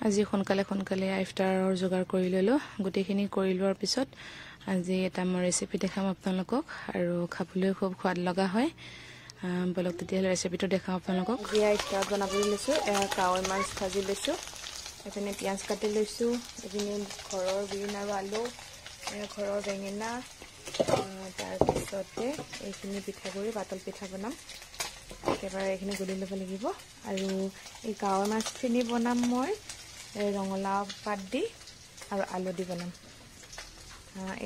আজি সোনকালে ইফতাৰৰ যোগাৰ কৰি ললো গোটেইখিনি কৰি লোৱাৰ পিছত আজি এটা মই ৰেচিপি দেখাম আপোনালোকক আৰু খাবলৈ খুব সোৱাদ লগা হয় বলক তেতিয়াহ'লে ৰেচিপিটো দেখাম আপোনালোকক আজি ইফতাৰ বনাবলৈ লৈছো কাৱৈ মাছ ভাজি লৈছো এপিনে পিঁয়াজ কাটি লৈছো এপিনে ঘৰৰ বিন আৰু আলু ঘৰৰ বেঙেনা তাৰপিছতে এইখিনি পিঠাগুড়ি পাতল পিঠা বনাম একেবাৰে এইখিনি গুলি ল'ব লাগিব আৰু এই কাৱৈ মাছখিনি বনাম মই ৰঙালাও পাত দি আৰু আলু দি বনাম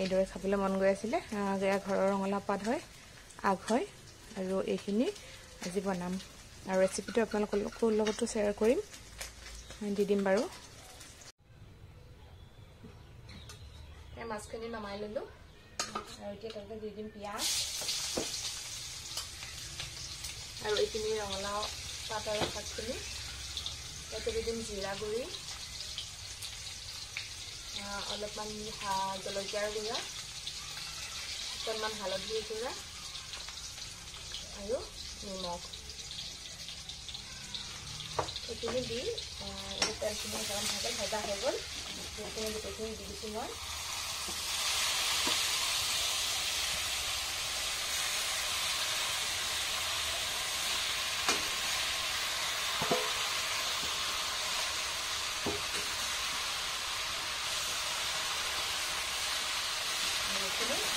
এইদৰে খাবলৈ মন গৈ আছিলে ঘৰৰ ৰঙালাও পাত হয় আগ হয় আৰু এইখিনি আজি বনাম আৰু ৰেচিপিটো আপোনালোকৰ লগতো শ্বেয়াৰ কৰিম দি দিম বাৰু এই মাছখিনি নমাই ল'লোঁ আৰু এতিয়া তাতে দি দিম পিঁয়াজ আৰু এইখিনি ৰঙালাও পাত আৰু শাকখিনি তাতে দি দিম জিৰা গুড়ি অলপমান জলকীয়াৰ গুড়া অকণমান হালধিৰ গুড়া আৰু নিমখ এইখিনি দি তেলখিনি গৰম থাকে ভজা হৈ গ'ল সেইখিনি গোটেইখিনি দি দিছোঁ মই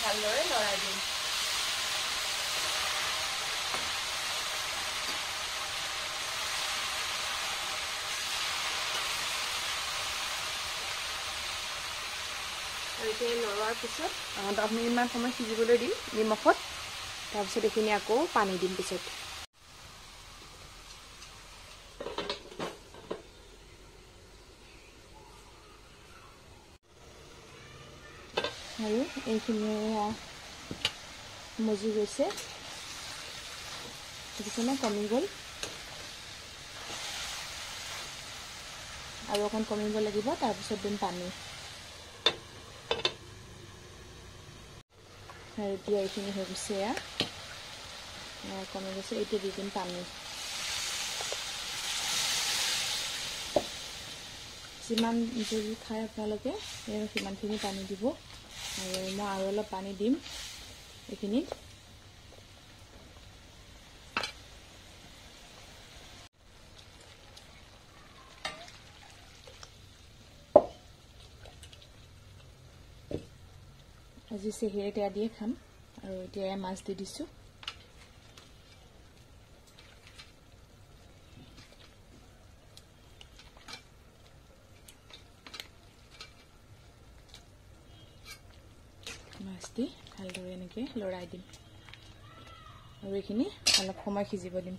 ভালদৰে লৰাই দিম আৰু এতিয়া লৰোৱাৰ পিছত 10 মিনিটমান সময় সিজিবলৈ দিম নিমখত তাৰপিছত এইখিনি আকৌ পানী দিম পিছত আৰু এইখিনি মজি গৈছে দেখিছেনে কমি গ'ল আৰু অকণ কমিব লাগিব তাৰপিছত দিম পানী আৰু এতিয়া এইখিনি হৈ গৈছে কমি গৈছে এতিয়া দি দিম পানী যিমান জোল খায় আপোনালোকে সিমানখিনি পানী দিব আৰু মই আৰু অলপ পানী দিম এইখিনিত আজি চেহেৰে টেয়া দিয়ে খাম আৰু এতিয়া মাছ দি দিছোঁ মাছ দি ভালদৰে এনেকৈ লৰাই দিম আৰু এইখিনি অলপ সময় সিজিব দিম